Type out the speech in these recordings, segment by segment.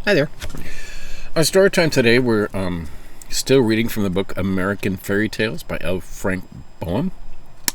Hi there. On Storytime today, we're still reading from the book American Fairy Tales by L. Frank Baum,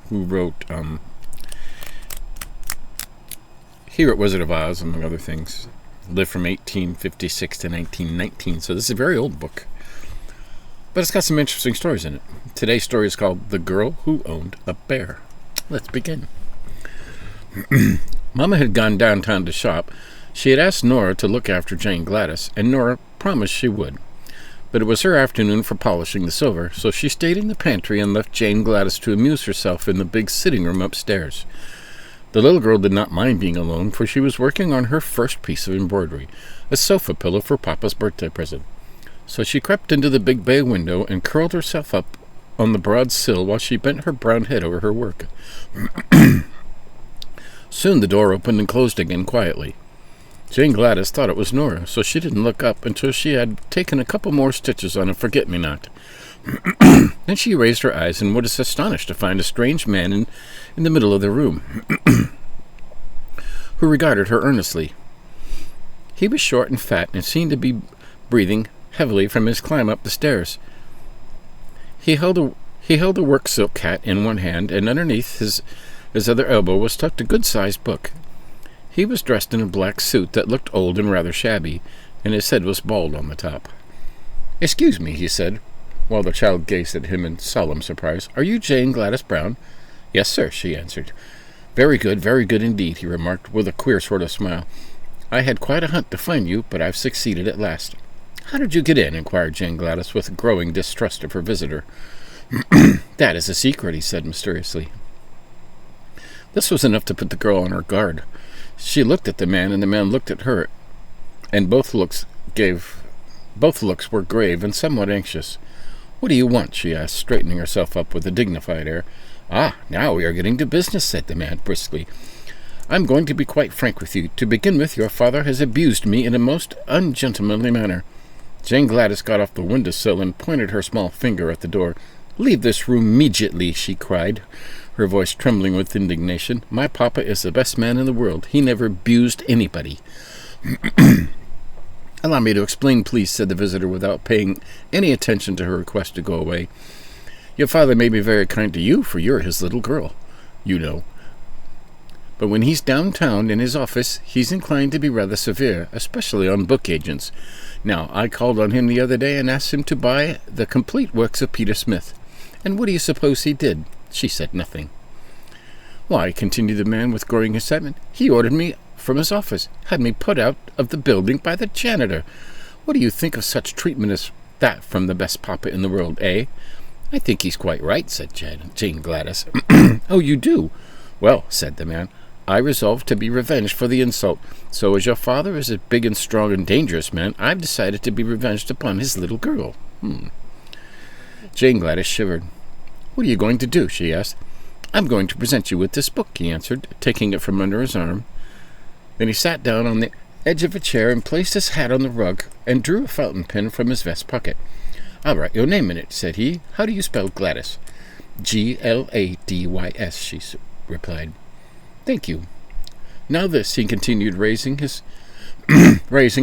who wrote Wizard of Oz, among other things. Lived from 1856 to 1919, so this is a very old book. But it's got some interesting stories in it. Today's story is called The Girl Who Owned a Bear. Let's begin. Mama had gone downtown to shop. She had asked Nora to look after Jane Gladys, and Nora promised she would. But it was her afternoon for polishing the silver, so she stayed in the pantry and left Jane Gladys to amuse herself in the big sitting room upstairs. The little girl did not mind being alone, for she was working on her first piece of embroidery, a sofa pillow for Papa's birthday present. So she crept into the big bay window and curled herself up on the broad sill while she bent her brown head over her work. Soon the door opened and closed again quietly. Jane Gladys thought it was Nora, so she didn't look up until she had taken a couple more stitches on a forget-me-not. Then she raised her eyes and was astonished to find a strange man in the middle of the room, who regarded her earnestly. He was short and fat and seemed to be breathing heavily from his climb up the stairs. He held a work silk hat in one hand, and underneath his other elbow was tucked a good-sized book. He was dressed in a black suit that looked old and rather shabby, and his head was bald on the top. "Excuse me," he said, while the child gazed at him in solemn surprise. "Are you Jane Gladys Brown?" "Yes, sir," she answered. Very good indeed," he remarked, with a queer sort of smile. "I had quite a hunt to find you, but I've succeeded at last." "How did you get in?" inquired Jane Gladys, with growing distrust of her visitor. "That is a secret," he said mysteriously. This was enough to put the girl on her guard. She looked at the man, and the man looked at her, and both looks were grave and somewhat anxious. "What do you want?" she asked, straightening herself up with a dignified air. "Ah, now we are getting to business," said the man briskly. "I'm going to be quite frank with you. To begin with, your father has abused me in a most ungentlemanly manner." Jane Gladys got off the window-sill and pointed her small finger at the door. "Leave this room immediately," she cried, her voice trembling with indignation. "My papa is the best man in the world. He never abused anybody." "Allow me to explain, please," said the visitor, without paying any attention to her request to go away. "Your father may be very kind to you, for you're his little girl, you know. But when he's downtown in his office, he's inclined to be rather severe, especially on book agents. Now, I called on him the other day and asked him to buy the complete works of Peter Smith. And what do you suppose he did?" She said nothing. "Why," continued the man with growing excitement, "he ordered me from his office, had me put out of the building by the janitor. What do you think of such treatment as that from the best papa in the world, eh?" "I think he's quite right," said Jane Gladys. "Oh, you do? Well," said the man, "I resolved to be revenged for the insult. So as your father is a big and strong and dangerous man, I've decided to be revenged upon his little girl." Jane Gladys shivered. "What are you going to do?" she asked. "I'm going to present you with this book," he answered, taking it from under his arm. Then he sat down on the edge of a chair and placed his hat on the rug and drew a fountain pen from his vest pocket. "I'll write your name in it," said he. "How do you spell Gladys?" "Gladys," she replied. "Thank you. Now this," he continued, raising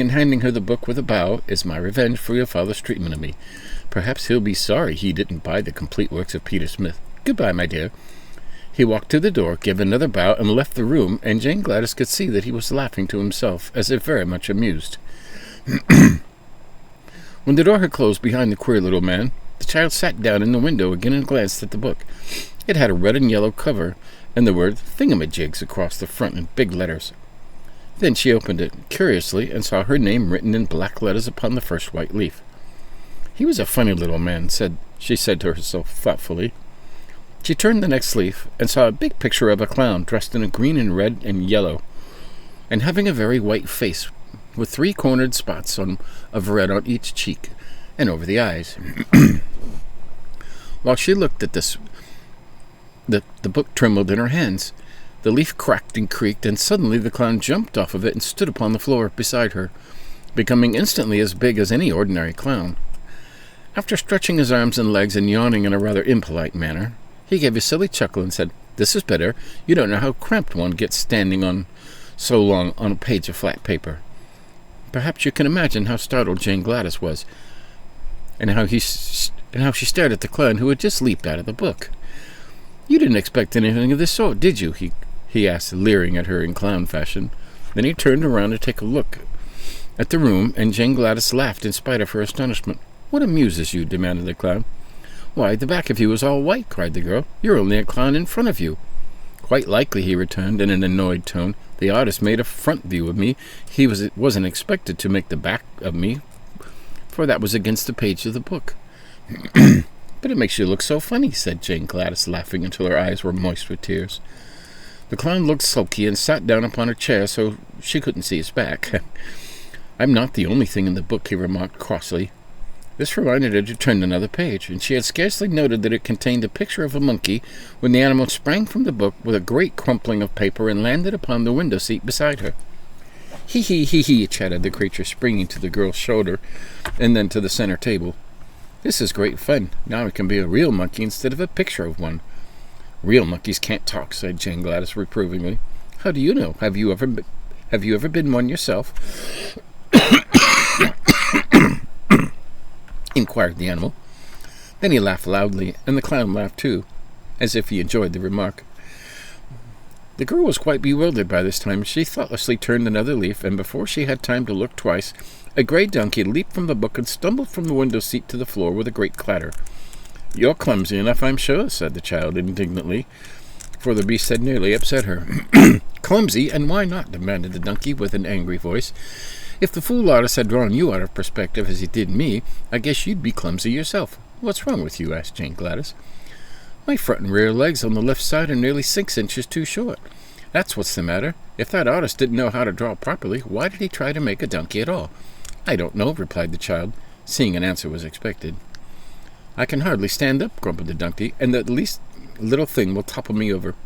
and handing her the book with a bow, "is my revenge for your father's treatment of me. Perhaps he'll be sorry he didn't buy the complete works of Peter Smith. Goodbye, my dear." He walked to the door, gave another bow, and left the room, and Jane Gladys could see that he was laughing to himself, as if very much amused. When the door had closed behind the queer little man, the child sat down in the window again and glanced at the book. It had a red and yellow cover, and the word "Thingamajigs" across the front in big letters. Then she opened it curiously and saw her name written in black letters upon the first white leaf. "He was a funny little man," she said to herself thoughtfully. She turned the next leaf and saw a big picture of a clown dressed in a green and red and yellow, and having a very white face with 3 cornered spots of red on each cheek and over the eyes. While she looked at this, the book trembled in her hands. The leaf cracked and creaked, and suddenly the clown jumped off of it and stood upon the floor beside her, becoming instantly as big as any ordinary clown. After stretching his arms and legs and yawning in a rather impolite manner, he gave a silly chuckle and said, "This is better. You don't know how cramped one gets standing on so long on a page of flat paper." Perhaps you can imagine how startled Jane Gladys was, and how she stared at the clown who had just leaped out of the book. "You didn't expect anything of this sort, did you?" he asked, leering at her in clown fashion. Then he turned around to take a look at the room, and Jane Gladys laughed in spite of her astonishment. "What amuses you?" demanded the clown. "Why, the back of you is all white," cried the girl. "You're only a clown in front of you." "Quite likely," he returned in an annoyed tone. "The artist made a front view of me. He wasn't expected to make the back of me, for that was against the page of the book." "But it makes you look so funny," said Jane Gladys, laughing until her eyes were moist with tears. The clown looked sulky and sat down upon a chair so she couldn't see his back. "I'm not the only thing in the book," he remarked crossly. This reminded her to turn another page, and she had scarcely noted that it contained a picture of a monkey when the animal sprang from the book with a great crumpling of paper and landed upon the window seat beside her. "Hee hee hee hee," chattered the creature, springing to the girl's shoulder and then to the center table. "This is great fun. Now I can be a real monkey instead of a picture of one." "Real monkeys can't talk," said Jane Gladys reprovingly. "How do you know? Have you ever been one yourself?" inquired the animal. Then he laughed loudly, and the clown laughed too, as if he enjoyed the remark. The girl was quite bewildered by this time. She thoughtlessly turned another leaf, and before she had time to look twice, a grey donkey leaped from the book and stumbled from the window seat to the floor with a great clatter. "You're clumsy enough, I'm sure," said the child indignantly, for the beast had nearly upset her. "Clumsy, and why not?" demanded the donkey with an angry voice. "If the fool artist had drawn you out of perspective as he did me, I guess you'd be clumsy yourself." "What's wrong with you?" asked Jane Gladys. "My front and rear legs on the left side are nearly 6 inches too short. That's what's the matter. If that artist didn't know how to draw properly, why did he try to make a donkey at all?" "I don't know," replied the child, seeing an answer was expected. "I can hardly stand up," grumbled the donkey, "and the least little thing will topple me over."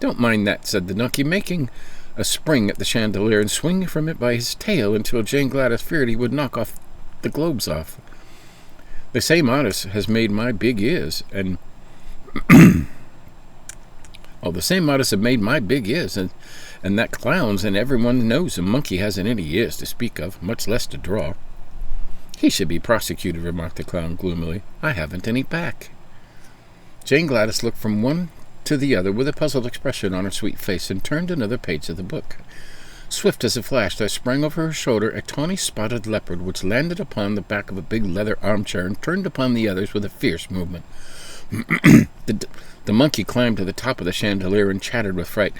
"Don't mind that," said the donkey, making a spring at the chandelier and swinging from it by his tail until Jane Gladys feared he would knock off the globes off. "The same artist has made my big ears, and the same artist have made my big ears, and that clown's, and everyone knows a monkey hasn't any ears to speak of, much less to draw." "He should be prosecuted," remarked the clown gloomily. "I haven't any back." Jane Gladys looked from one to the other with a puzzled expression on her sweet face and turned another page of the book. Swift as a flash there sprang over her shoulder a tawny spotted leopard which landed upon the back of a big leather armchair and turned upon the others with a fierce movement. The monkey climbed to the top of the chandelier and chattered with fright.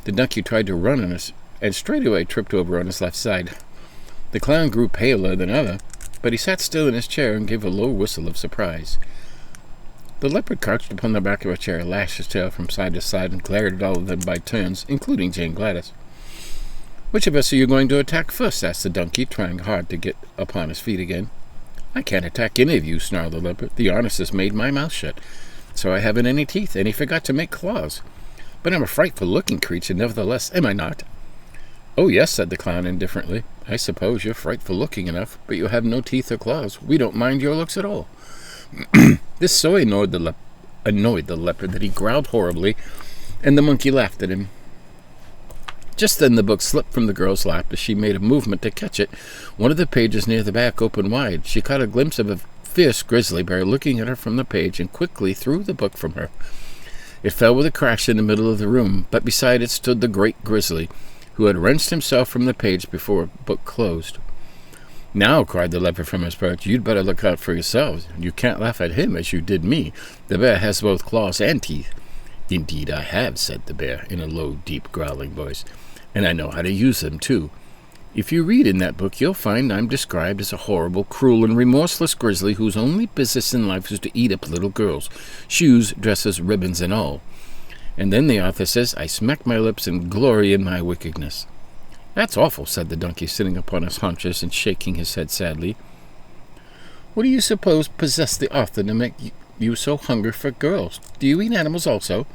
The donkey tried to run and straightway tripped over on his left side. The clown grew paler than ever, but he sat still in his chair and gave a low whistle of surprise. The leopard crouched upon the back of a chair, lashed his tail from side to side, and glared at all of them by turns, including Jane Gladys. "Which of us are you going to attack first?" asked the donkey, trying hard to get upon his feet again. "I can't attack any of you," snarled the leopard. "The artist has made my mouth shut, so I haven't any teeth, and he forgot to make claws. But I'm a frightful-looking creature, nevertheless, am I not?" "Oh, yes," said the clown indifferently. "I suppose you're frightful-looking enough, but you have no teeth or claws. We don't mind your looks at all." This so annoyed the leopard that he growled horribly, and the monkey laughed at him. Just then the book slipped from the girl's lap. As she made a movement to catch it, one of the pages near the back opened wide. She caught a glimpse of a fierce grizzly bear looking at her from the page and quickly threw the book from her. It fell with a crash in the middle of the room, but beside it stood the great grizzly, who had wrenched himself from the page before the book closed. "Now," cried the leopard from his perch, "you'd better look out for yourselves. You can't laugh at him as you did me. The bear has both claws and teeth." "Indeed I have," said the bear, in a low, deep, growling voice, "and I know how to use them, too. If you read in that book, you'll find I'm described as a horrible, cruel, and remorseless grizzly whose only business in life is to eat up little girls, shoes, dresses, ribbons, and all. And then the author says I smack my lips and glory in my wickedness." "That's awful," said the donkey, sitting upon his haunches and shaking his head sadly. "What do you suppose possessed the author to make you so hungry for girls? Do you eat animals also?"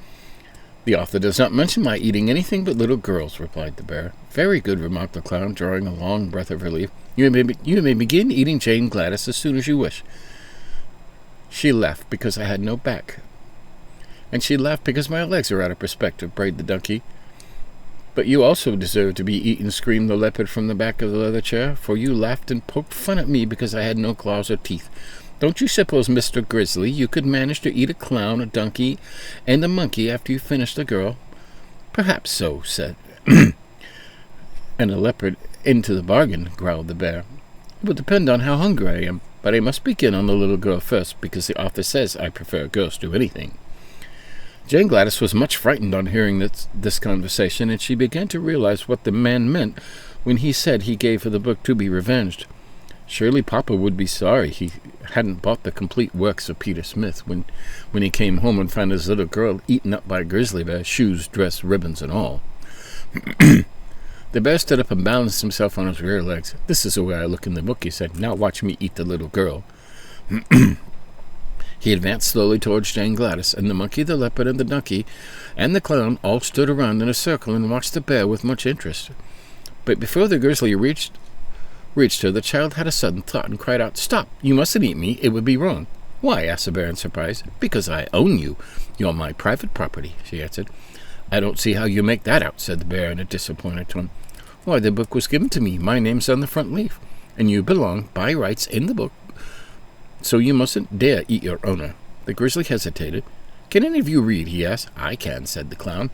"The author does not mention my eating anything but little girls," replied the bear. "Very good," remarked the clown, drawing a long breath of relief. You may begin eating Jane Gladys as soon as you wish." "She laughed because I had no back." "And she laughed because my legs are out of perspective," brayed the donkey. "But you also deserve to be eaten," screamed the leopard from the back of the leather chair, "for you laughed and poked fun at me because I had no claws or teeth. Don't you suppose, Mr. Grizzly, you could manage to eat a clown, a donkey, and a monkey after you finished a girl?" "Perhaps so," said "and a leopard into the bargain," growled the bear. "It will depend on how hungry I am, but I must begin on the little girl first, because the author says I prefer girls to anything." Jane Gladys was much frightened on hearing this conversation, and she began to realize what the man meant when he said he gave her the book to be revenged. Surely Papa would be sorry he hadn't bought the complete works of Peter Smith when he came home and found his little girl eaten up by a grizzly bear, shoes, dress, ribbons, and all. The bear stood up and balanced himself on his rear legs. "This is the way I look in the book," he said. "Now watch me eat the little girl." He advanced slowly towards Jane Gladys, and the monkey, the leopard, and the donkey, and the clown all stood around in a circle and watched the bear with much interest. But before the grizzly reached her, the child had a sudden thought and cried out, "Stop! You mustn't eat me. It would be wrong." "Why?" asked the bear in surprise. "Because I own you. You're my private property," she answered. "I don't see how you make that out," said the bear in a disappointed tone. "Why, the book was given to me. My name's on the front leaf, and you belong by rights in the book, so you mustn't dare eat your owner." The grizzly hesitated. "Can any of you read?" he asked. "I can," said the clown.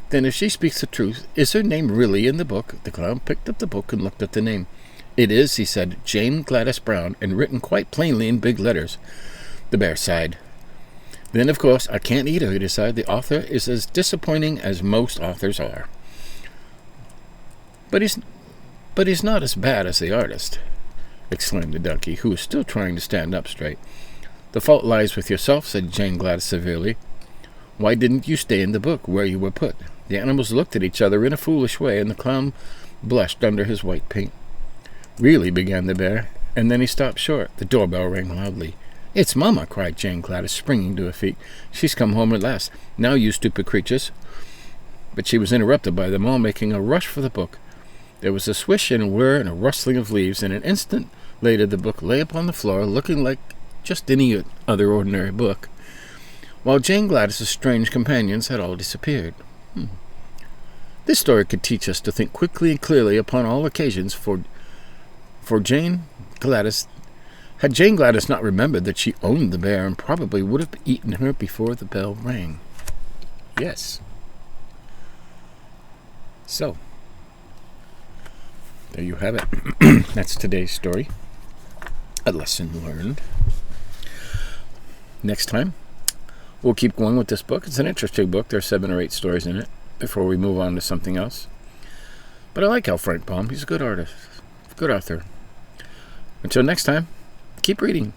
"Then if she speaks the truth, is her name really in the book?" The clown picked up the book and looked at the name. "It is," he said, "Jane Gladys Brown, and written quite plainly in big letters." The bear sighed. "Then, of course, I can't eat her," he decided. "The author is as disappointing as most authors are." But he's not as bad as the artist," exclaimed the donkey, who was still trying to stand up straight. "The fault lies with yourself," said Jane Gladys severely. "Why didn't you stay in the book where you were put?" The animals looked at each other in a foolish way, and the clown blushed under his white paint. "Really," began the bear, and then he stopped short. The doorbell rang loudly. "It's Mama!" cried Jane Gladys, springing to her feet. "She's come home at last. Now, you stupid creatures!" But she was interrupted by them all making a rush for the book. There was a swish and a whir and a rustling of leaves, and an instant later the book lay upon the floor, looking like just any other ordinary book, while Jane Gladys's strange companions had all disappeared. This story could teach us to think quickly and clearly upon all occasions, for Jane Gladys... Had Jane Gladys not remembered that she owned the bear, and probably would have eaten her before the bell rang. Yes. So, there you have it. That's today's story. A lesson learned. Next time, we'll keep going with this book. It's an interesting book. There are 7 or 8 stories in it before we move on to something else. But I like Frank Baum. He's a good artist, good author. Until next time, keep reading.